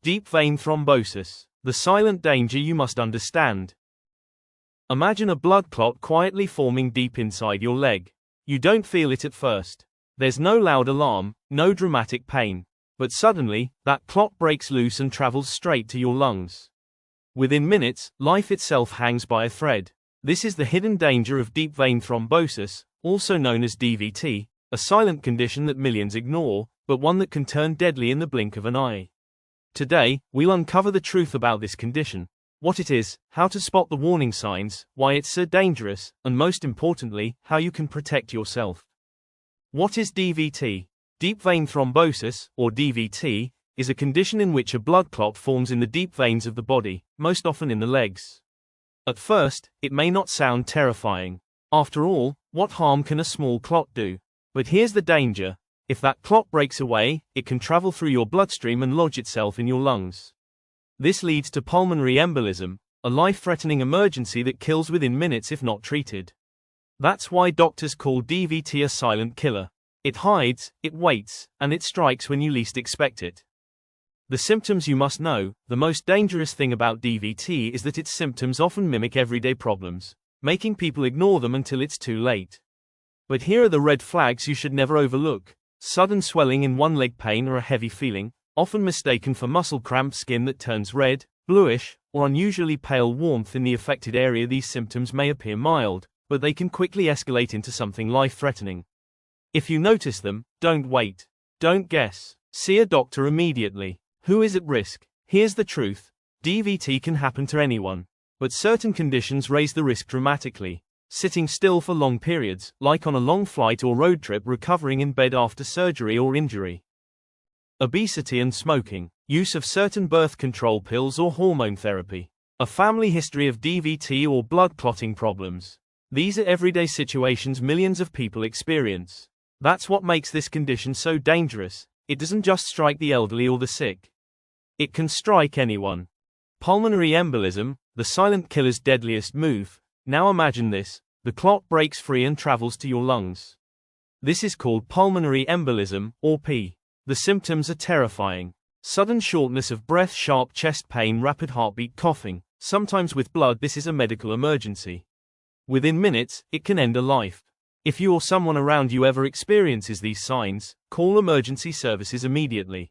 Deep vein thrombosis, the silent danger you must understand. Imagine a blood clot quietly forming deep inside your leg. You don't feel it at first. There's no loud alarm, no dramatic pain. But suddenly, that clot breaks loose and travels straight to your lungs. Within minutes, life itself hangs by a thread. This is the hidden danger of deep vein thrombosis, also known as DVT, a silent condition that millions ignore, but one that can turn deadly in the blink of an eye. Today, we'll uncover the truth about this condition, what it is, how to spot the warning signs, why it's so dangerous, and most importantly, how you can protect yourself. What is DVT? Deep vein thrombosis, or DVT, is a condition in which a blood clot forms in the deep veins of the body, most often in the legs. At first, it may not sound terrifying. After all, what harm can a small clot do? But here's the danger. If that clot breaks away, it can travel through your bloodstream and lodge itself in your lungs. This leads to pulmonary embolism, a life-threatening emergency that kills within minutes if not treated. That's why doctors call DVT a silent killer. It hides, it waits, and it strikes when you least expect it. The symptoms you must know. The most dangerous thing about DVT is that its symptoms often mimic everyday problems, making people ignore them until it's too late. But here are the red flags you should never overlook. Sudden swelling in one leg, pain or a heavy feeling, often mistaken for muscle cramp, skin that turns red, bluish, or unusually pale warmth in the affected area. These symptoms may appear mild, but they can quickly escalate into something life-threatening. If you notice them, don't wait. Don't guess. See a doctor immediately. Who is at risk? Here's the truth. DVT can happen to anyone. But certain conditions raise the risk dramatically. Sitting still for long periods, like on a long flight or road trip, recovering in bed after surgery or injury. Obesity and smoking. Use of certain birth control pills or hormone therapy. A family history of DVT or blood clotting problems. These are everyday situations millions of people experience. That's what makes this condition so dangerous. It doesn't just strike the elderly or the sick. It can strike anyone. Pulmonary embolism, the silent killer's deadliest move. Now imagine this. The clot breaks free and travels to your lungs. This is called pulmonary embolism, or P. The symptoms are terrifying. Sudden shortness of breath, sharp chest pain, rapid heartbeat, coughing. Sometimes with blood. This is a medical emergency. Within minutes, it can end a life. If you or someone around you ever experiences these signs, call emergency services immediately.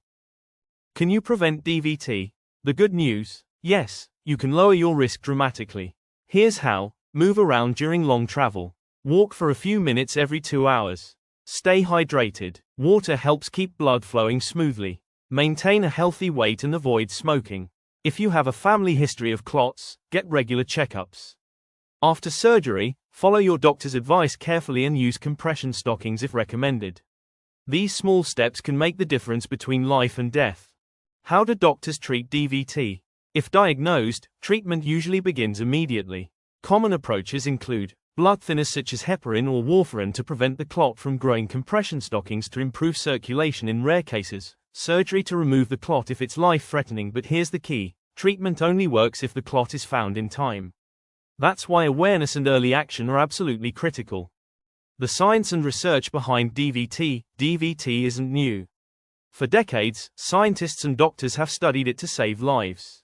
Can you prevent DVT? The good news? Yes, you can lower your risk dramatically. Here's how. Move around during long travel. Walk for a few minutes every 2 hours. Stay hydrated. Water helps keep blood flowing smoothly. Maintain a healthy weight and avoid smoking. If you have a family history of clots, get regular checkups. After surgery, follow your doctor's advice carefully and use compression stockings if recommended. These small steps can make the difference between life and death. How do doctors treat DVT? If diagnosed, treatment usually begins immediately. Common approaches include blood thinners such as heparin or warfarin to prevent the clot from growing, compression stockings to improve circulation in rare cases, surgery to remove the clot if it's life-threatening. But here's the key. Treatment only works if the clot is found in time. That's why awareness and early action are absolutely critical. The science and research behind DVT. DVT isn't new. For decades, scientists and doctors have studied it to save lives.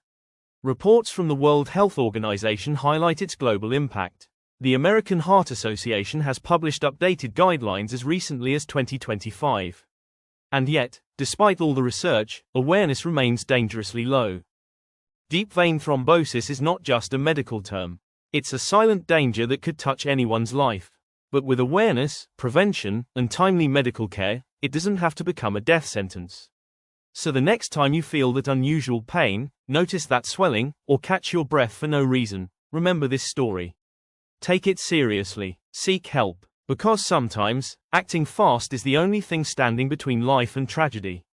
Reports from the World Health Organization highlight its global impact. The American Heart Association has published updated guidelines as recently as 2025. And yet, despite all the research, awareness remains dangerously low. Deep vein thrombosis is not just a medical term. It's a silent danger that could touch anyone's life. But with awareness, prevention, and timely medical care, it doesn't have to become a death sentence. So the next time you feel that unusual pain, notice that swelling, or catch your breath for no reason, remember this story. Take it seriously. Seek help. Because sometimes, acting fast is the only thing standing between life and tragedy.